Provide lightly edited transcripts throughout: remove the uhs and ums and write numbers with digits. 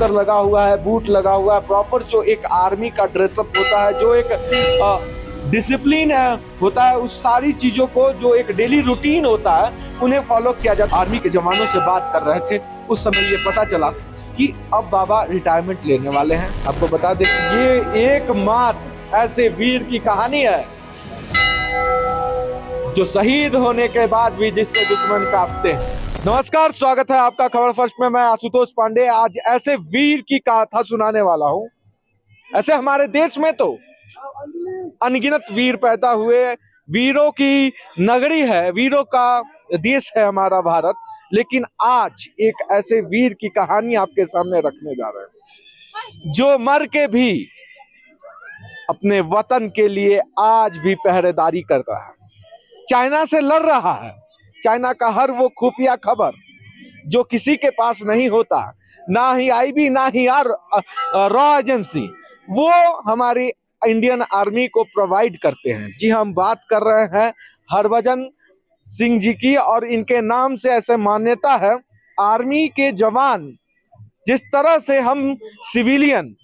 बस्तर लगा हुआ है, बूट लगा हुआ है, प्रॉपर जो एक आर्मी का ड्रेसअप होता है, जो एक डिसिप्लिन होता है, उस सारी चीजों को जो एक डेली रूटीन होता है उन्हें फॉलो किया जाता है। आर्मी के जवानों से बात कर रहे थे, उस समय ये पता चला कि अब बाबा रिटायरमेंट लेने वाले हैं। आपको बता दें कि ये एकमात्र ऐसे वीर की कहानी है जो शहीद होने के बाद भी जिससे दुश्मन कांपते हैं। नमस्कार, स्वागत है आपका खबर फर्स्ट में। मैं आशुतोष पांडे आज ऐसे वीर की गाथा सुनाने वाला हूं। ऐसे हमारे देश में तो अनगिनत वीर पैदा हुए, वीरों की नगरी है, वीरों का देश है हमारा भारत। लेकिन आज एक ऐसे वीर की कहानी आपके सामने रखने जा रहे हैं जो मर के भी अपने वतन के लिए आज भी पहरेदारी करता है, चाइना से लड़ रहा है। चाइना का हर वो खुफिया खबर जो किसी के पास नहीं होता, ना ही आईबी ना ही रॉ एजेंसी, वो हमारी इंडियन आर्मी को प्रोवाइड करते हैं। जी, हम बात कर रहे हैं हरभजन सिंह जी की, और इनके नाम से ऐसे मान्यता है, आर्मी के जवान जिस तरह से हम सिविलियन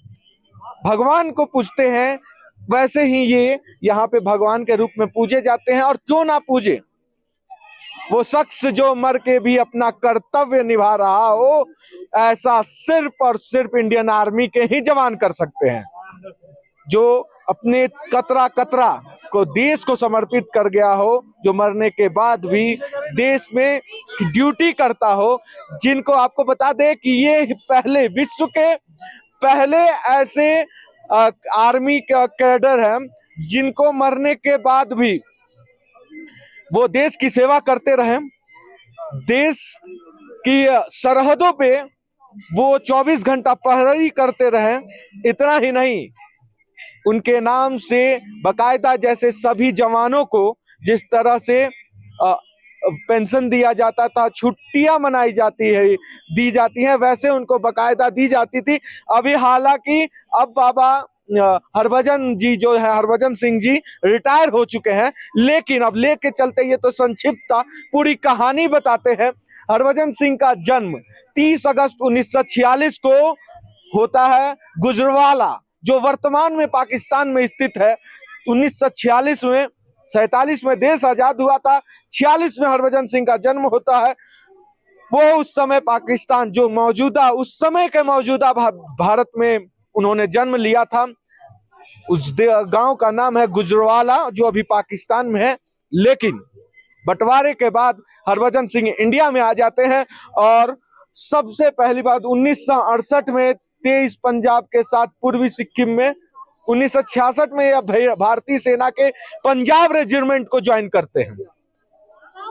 भगवान को पूजते हैं, वैसे ही ये यहाँ पे भगवान के रूप में पूजे जाते हैं। और क्यों ना पूजे, वो शख्स जो मर के भी अपना कर्तव्य निभा रहा हो, ऐसा सिर्फ और सिर्फ इंडियन आर्मी के ही जवान कर सकते हैं, जो अपने कतरा कतरा को देश को समर्पित कर गया हो, जो मरने के बाद भी देश में ड्यूटी करता हो। जिनको आपको बता दें कि ये पहले विश्व के पहले ऐसे आर्मी का कैडर हैं जिनको मरने के बाद भी वो देश की सेवा करते रहे, देश की सरहदों पे वो 24 घंटा पहरेदारी करते रहे। इतना ही नहीं, उनके नाम से बकायदा जैसे सभी जवानों को जिस तरह से पेंशन दिया जाता था, छुट्टियां मनाई जाती है, दी जाती हैं, वैसे उनको बकायदा दी जाती थी। अभी हालांकि अब बाबा हरभजन जी जो है, हरभजन सिंह जी रिटायर हो चुके हैं, लेकिन अब लेके चलते ये तो संक्षिप्त पूरी कहानी बताते हैं। हरभजन सिंह का जन्म 30 अगस्त 1946 को होता है गुजरावाला, जो वर्तमान में पाकिस्तान में स्थित है। 1946 में 47 में देश आजाद हुआ था, 46 में हरभजन सिंह का जन्म होता है। वो उस समय पाकिस्तान जो मौजूदा उस समय के मौजूदा भारत में उन्होंने जन्म लिया था। उस गांव का नाम है गुजरावाला, जो अभी पाकिस्तान में है। लेकिन बंटवारे के बाद हरभजन सिंह इंडिया में आ जाते हैं, और सबसे पहली बात 1968 में 23 पंजाब के साथ पूर्वी सिक्किम में, 1966 में यह भारतीय सेना के पंजाब रेजिमेंट को ज्वाइन करते हैं,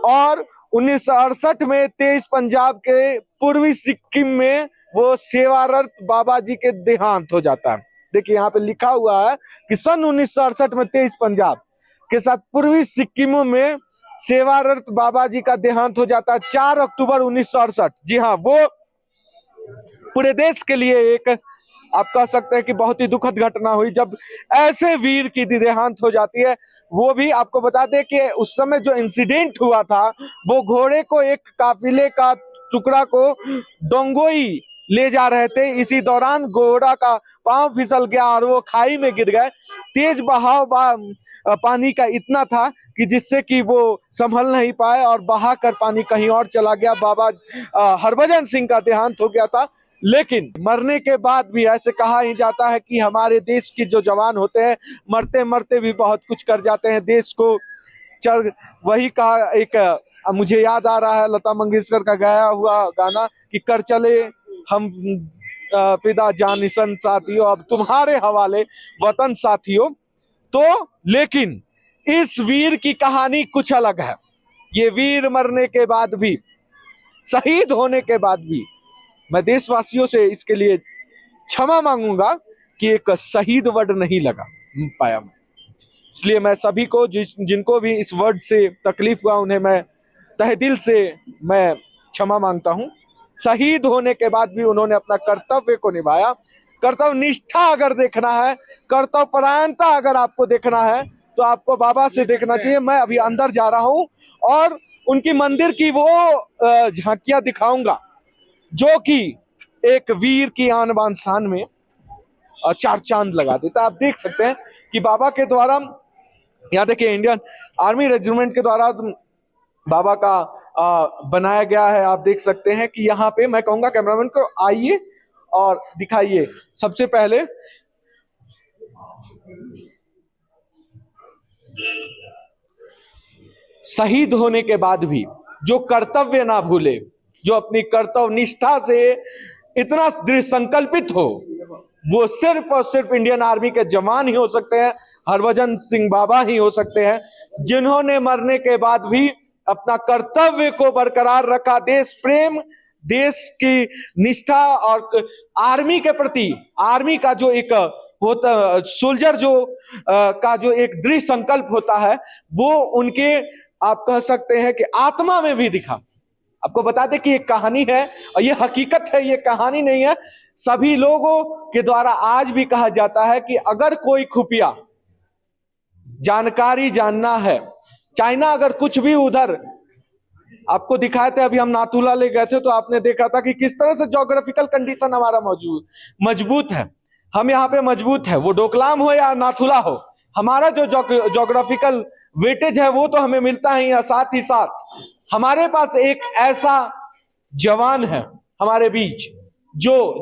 और 1968 में 23 पंजाब के पूर्वी सिक्किम में वो सेवारत बाबा जी के देहांत हो जाता है। देखिए यहाँ पे लिखा हुआ है कि सन 1968 में 23 पंजाब के साथ पूर्वी सिक्किम में सेवारत बाबा जी का देहांत हो जाता है 4 अक्टूबर 1968। जी हाँ, वो पूरे देश के लिए एक, आप कह सकते हैं कि बहुत ही दुखद घटना हुई जब ऐसे वीर की देहांत हो जाती है। वो भी आपको बता दें कि उस समय जो इंसिडेंट हुआ था, वो घोड़े को एक काफिले का टुकड़ा को डोंगोई ले जा रहे थे, इसी दौरान घोड़ा का पांव फिसल गया और वो खाई में गिर गए। तेज बहाव पानी का इतना था कि जिससे कि वो संभल नहीं पाए और बहा कर पानी कहीं और चला गया। बाबा हरभजन सिंह का देहांत हो गया था। लेकिन मरने के बाद भी ऐसे कहा ही जाता है कि हमारे देश के जो जवान होते हैं, मरते मरते भी बहुत कुछ कर जाते हैं देश को। वही कहा, एक मुझे याद आ रहा है लता मंगेशकर का गाया हुआ गाना कि कर चले हम फिदा जानिसन साथियों, अब तुम्हारे हवाले वतन साथियों। तो लेकिन इस वीर की कहानी कुछ अलग है। ये वीर मरने के बाद भी, शहीद होने के बाद भी, मैं देशवासियों से इसके लिए क्षमा मांगूंगा कि एक शहीद वर्ड नहीं लगा पाया मैं। इसलिए मैं सभी को जिनको भी इस वर्ड से तकलीफ हुआ, उन्हें मैं तहे दिल से मैं क्षमा मांगता हूं। शहीद होने के बाद भी उन्होंने अपना कर्तव्य को निभाया। कर्तव्य निष्ठा अगर देखना है, कर्तव्य परायणता अगर आपको देखना है, तो आपको बाबा से देखना चाहिए। मैं अभी अंदर जा रहा हूं और उनकी मंदिर की वो झांकियां दिखाऊंगा जो कि एक वीर की आन बान शान में चार चांद लगा देता है। आप देख सकते हैं कि बाबा के द्वारा, यहाँ देखिए इंडियन आर्मी रेजिमेंट के द्वारा बाबा का बनाया गया है। आप देख सकते हैं कि यहाँ पे मैं कहूंगा कैमरामैन को आइए और दिखाइए। सबसे पहले शहीद होने के बाद भी जो कर्तव्य ना भूले, जो अपनी कर्तव्य निष्ठा से इतना दृढ़ संकल्पित हो, वो सिर्फ और सिर्फ इंडियन आर्मी के जवान ही हो सकते हैं, हरभजन सिंह बाबा ही हो सकते हैं, जिन्होंने मरने के बाद भी अपना कर्तव्य को बरकरार रखा। देश प्रेम, देश की निष्ठा और आर्मी के प्रति, आर्मी का जो एक होता सोल्जर जो का जो एक दृढ़ संकल्प होता है, वो उनके आप कह सकते हैं कि आत्मा में भी दिखा। आपको बता दें कि ये कहानी है और ये हकीकत है, ये कहानी नहीं है। सभी लोगों के द्वारा आज भी कहा जाता है कि अगर कोई खुफिया जानकारी जानना है, चाइना अगर कुछ भी उधर आपको दिखाए थे, अभी हम नाथुला ले गए थे तो आपने देखा था कि किस तरह से ज्योग्राफिकल कंडीशन हमारा मजबूत है। हम यहाँ पे मजबूत है, वो डोकलाम हो या नाथुला हो, हमारा जो ज्योग्राफिकल वेटेज है वो तो हमें मिलता ही है। साथ ही साथ हमारे पास एक ऐसा जवान है हमारे बीच जो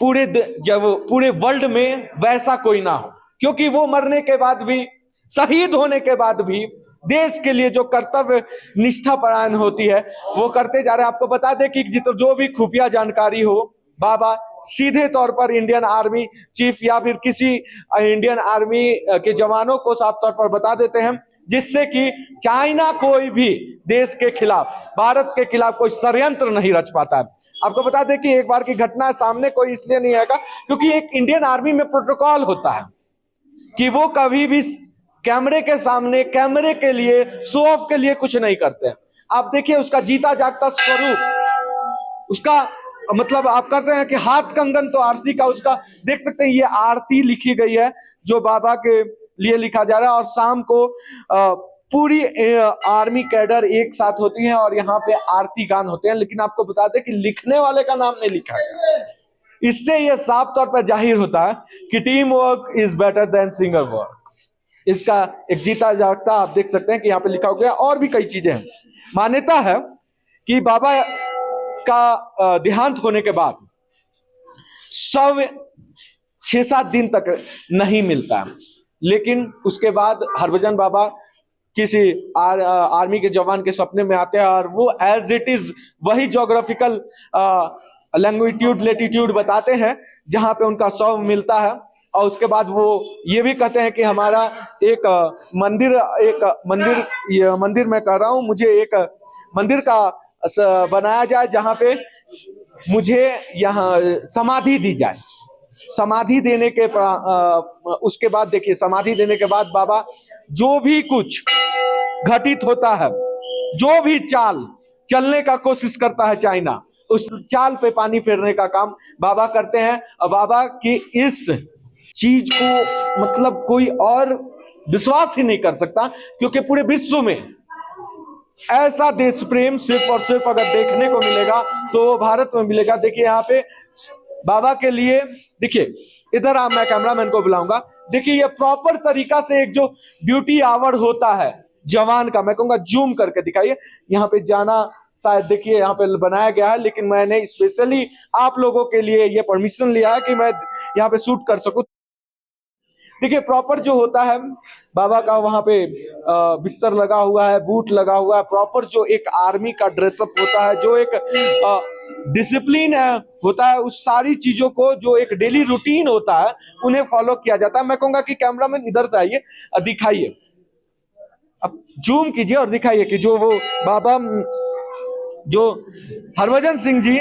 पूरे वर्ल्ड में वैसा कोई ना हो, क्योंकि वो मरने के बाद भी, शहीद होने के बाद भी देश के लिए जो कर्तव्य निष्ठा परायण होती है वो करते जा रहे हैं। आपको बता दें कि जो भी खुफिया जानकारी हो, बाबा सीधे तौर पर इंडियन आर्मी चीफ या फिर किसी इंडियन आर्मी के जवानों को साफ तौर पर बता देते हैं, जिससे कि चाइना कोई भी देश के खिलाफ, भारत के खिलाफ कोई षड्यंत्र नहीं रच पाता है। आपको बता दें कि एक बार की घटना सामने कोई इसलिए नहीं आएगा क्योंकि एक इंडियन आर्मी में प्रोटोकॉल होता है कि वो कभी भी कैमरे के सामने, कैमरे के लिए, शो ऑफ के लिए कुछ नहीं करते हैं। आप देखिए उसका जीता जागता स्वरूप, उसका मतलब आप करते हैं कि हाथ कंगन तो आरसी का, उसका देख सकते हैं ये आरती लिखी गई है जो बाबा के लिए लिखा जा रहा है। और शाम को पूरी आर्मी कैडर एक साथ होती है और यहाँ पे आरती गान होते हैं। लेकिन आपको बता दें कि लिखने वाले का नाम नहीं लिखा है। इससे यह साफ तौर पर जाहिर होता है कि team work is better than single work. इसका एक जीता जागता आप देख सकते हैं कि यहाँ पे लिखा हो गया। और भी कई चीजें हैं। मान्यता है कि बाबा का देहांत होने के बाद शव 6-7 दिन तक नहीं मिलता है, लेकिन उसके बाद हरभजन बाबा किसी आर्मी के जवान के सपने में आते हैं और वो एज इट इज वही ज्योग्राफिकल लैंग्विट्यूड, लेटीट्यूड बताते हैं जहां पे उनका शव मिलता है। और उसके बाद वो ये भी कहते हैं कि हमारा एक मंदिर मैं कह रहा हूँ, मुझे एक मंदिर का बनाया जाए जहां पे मुझे यहाँ समाधि दी जाए। समाधि देने के उसके बाद देखिए, समाधि देने के बाद बाबा जो भी कुछ घटित होता है, जो भी चाल चलने का कोशिश करता है चाइना, उस चाल पे पानी फेरने का काम बाबा करते हैं। और बाबा की इस चीज को मतलब कोई और विश्वास ही नहीं कर सकता, क्योंकि पूरे विश्व में ऐसा देश प्रेम सिर्फ और सिर्फ अगर देखने को मिलेगा तो वो भारत में मिलेगा। देखिए यहाँ पे बाबा के लिए, देखिए इधर आप, मैं कैमरामैन को बुलाऊंगा। देखिए ये प्रॉपर तरीका से एक जो ड्यूटी आवर होता है जवान का, मैं कहूंगा जूम करके दिखाइए। यहाँ पे जाना शायद देखिए यहाँ पे बनाया गया है, लेकिन मैंने स्पेशली आप लोगों के लिए ये परमिशन लिया है कि मैं यहाँ पे शूट कर सकूं। देखिए प्रॉपर जो होता है बाबा का, वहां पे बिस्तर लगा हुआ है, बूट लगा हुआ है, प्रॉपर जो एक आर्मी का ड्रेसअप होता है, जो एक डिसिप्लिन होता है, उस सारी चीजों को जो एक डेली रूटीन होता है उन्हें फॉलो किया जाता है। मैं कहूंगा कि कैमरामैन इधर से आइए, दिखाइए, अब जूम कीजिए और दिखाइए कि जो वो बाबा, जो हरभजन सिंह जी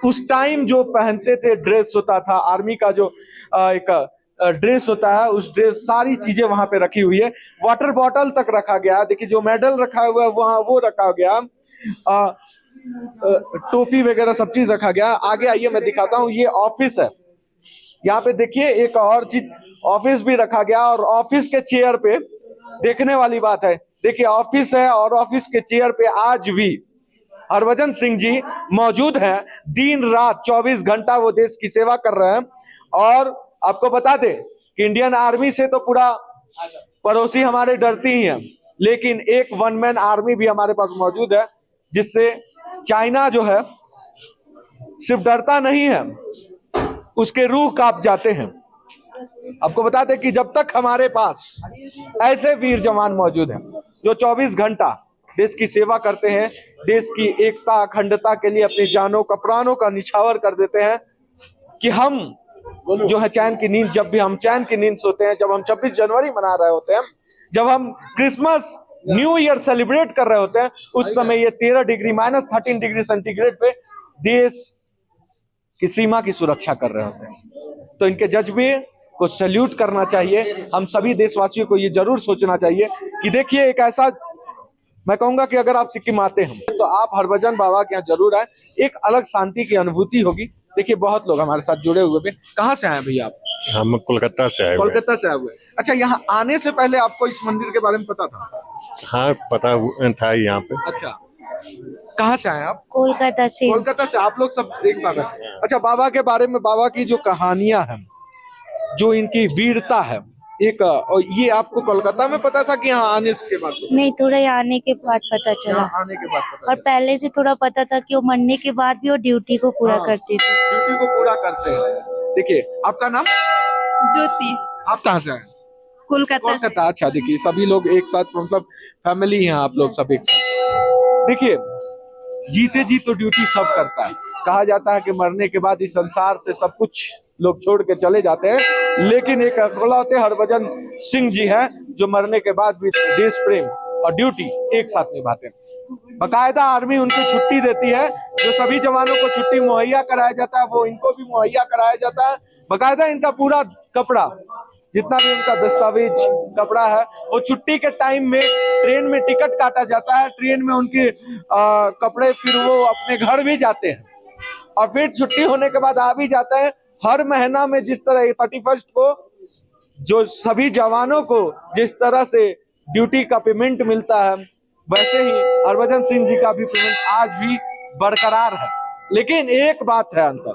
उस टाइम जो पहनते थे ड्रेस होता था, आर्मी का जो एक ड्रेस होता है, उस ड्रेस सारी चीजें वहां पे रखी हुई है। वाटर बॉटल तक रखा गया, देखिए जो मेडल रखा हुआ है वहां वो रखा गया, टोपी वगैरह सब चीज रखा गया। आगे आइए मैं दिखाता हूँ, ये ऑफिस है। यहाँ पे देखिए एक और चीज, ऑफिस भी रखा गया और ऑफिस के चेयर पे देखने वाली बात है, देखिए ऑफिस है और ऑफिस के चेयर पे आज भी हरभजन सिंह जी मौजूद हैं। दिन रात 24 घंटा वो देश की सेवा कर रहे हैं। और आपको बता दें कि इंडियन आर्मी से तो पूरा पड़ोसी हमारे डरती ही हैं, लेकिन एक वन मैन आर्मी भी हमारे पास मौजूद है, जिससे चाइना जो है सिर्फ डरता नहीं है, उसके रूह कांप जाते हैं। आपको बता दें कि जब तक हमारे पास ऐसे वीर जवान मौजूद हैं जो 24 घंटा देश की सेवा करते हैं, देश की एकता अखंडता के लिए अपनी जानों का प्राणों का निछावर कर देते हैं, कि हम जो है चैन की नींद, जब भी हम चैन की नींद सोते हैं, जब हम 26 जनवरी मना रहे होते हैं, जब हम क्रिसमस न्यू ईयर सेलिब्रेट कर रहे होते हैं, उस समय ये 13 डिग्री -13 डिग्री सेंटीग्रेड पे देश की सीमा की सुरक्षा कर रहे होते हैं। तो इनके जज्बे को सैल्यूट करना चाहिए। हम सभी देशवासियों को ये जरूर सोचना चाहिए कि देखिए, एक ऐसा, मैं कहूंगा कि अगर आप सिक्किम आते हैं तो आप हरभजन बाबा के यहाँ जरूर आए, एक अलग शांति की अनुभूति होगी। देखिए, बहुत लोग हमारे साथ जुड़े हुए हैं। कहाँ से आए भैया आप? हम कोलकाता से आए हुए हैं। कोलकाता से आए हुए। अच्छा, यहाँ आने से पहले आपको इस मंदिर के बारे में पता था? हाँ, पता था यहाँ पे। अच्छा, कहाँ से आए आप? कोलकाता से। कोलकाता से। आप लोग सब एक साथ हैं। अच्छा, बाबा के बारे में, बाबा की जो कहानियां हैं, जो इनकी वीरता है, एक, और ये आपको कोलकाता में पता था कि यहाँ आने के बाद? नहीं, थोड़ा यहाँ आने के बाद पता चला। यहाँ आने के बाद पता और चला। पहले से थोड़ा पता था कि वो मरने के बाद भी वो ड्यूटी को पूरा करते थे। ड्यूटी को पूरा करते हैं। देखिए, आपका नाम? ज्योति। आप कहाँ से आए? कोलकाता से। कोलकाता। अच्छा, देखिए सभी लोग एक साथ, मतलब फैमिली हैं आप लोग सब एक साथ। देखिए, जीते जी तो ड्यूटी सब करता है। कहा जाता है कि मरने के बाद इस संसार से सब कुछ लोग छोड़ के चले जाते हैं, लेकिन एक अकेलौते हरभजन सिंह जी हैं जो मरने के बाद भी देश प्रेम और ड्यूटी एक साथ निभाते हैं। बाकायदा आर्मी उनको छुट्टी देती है। जो सभी जवानों को छुट्टी मुहैया कराया जाता है, वो इनको भी मुहैया कराया जाता है। बाकायदा इनका पूरा कपड़ा, जितना भी उनका दस्तावेज कपड़ा है, वो छुट्टी के टाइम में ट्रेन में टिकट काटा जाता है, ट्रेन में उनके कपड़े, फिर वो अपने घर भी जाते हैं और फिर छुट्टी होने के बाद आ भी जाते हैं। हर महीना में जिस तरह 31 को जो सभी जवानों को जिस तरह से ड्यूटी का पेमेंट मिलता है, वैसे ही हरभजन सिंह जी का भी पेमेंट आज भी बरकरार है। लेकिन एक बात है अंतर,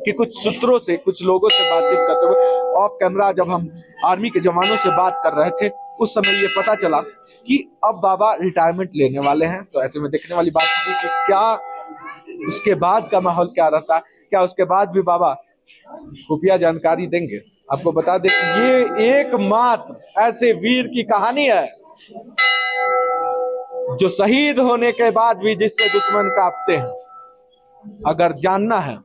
कि कुछ सूत्रों से, कुछ लोगों से बातचीत करते हुए ऑफ कैमरा जब हम आर्मी के जवानों से बात कर रहे थे, उस समय ये पता चला कि अब बाबा रिटायरमेंट लेने वाले हैं। तो ऐसे में देखने वाली बात होगी कि क्या उसके बाद का माहौल क्या रहता है, क्या उसके बाद भी बाबा खुफिया जानकारी देंगे। आपको बता दें कि ये एकमात्र ऐसे वीर की कहानी है जो शहीद होने के बाद भी जिससे दुश्मन कांपते हैं। अगर जानना है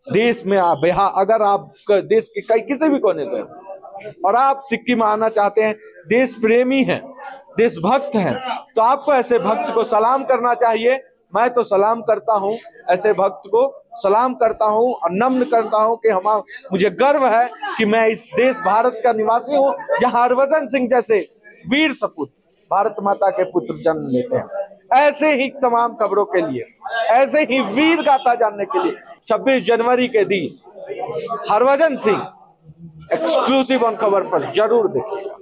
देश में आप, अगर आप देश के कई किसी भी कोने से और आप सिक्किम आना चाहते हैं, देश प्रेमी हैं, देशभक्त हैं, तो आपको ऐसे भक्त को सलाम करना चाहिए। मैं तो सलाम करता हूं, ऐसे भक्त को सलाम करता हूं और नम्र करता हूं कि मुझे गर्व है कि मैं इस देश भारत का निवासी हूं, जहां हरभजन सिंह जैसे वीर सपूत भारत माता के पुत्र जन्म लेते हैं। ऐसे ही तमाम खबरों के लिए, ऐसे ही वीर गाथा जानने के लिए 26 जनवरी के दिन हरभजन सिंह एक्सक्लूसिव ऑन खबर फर्स्ट जरूर देखिएगा।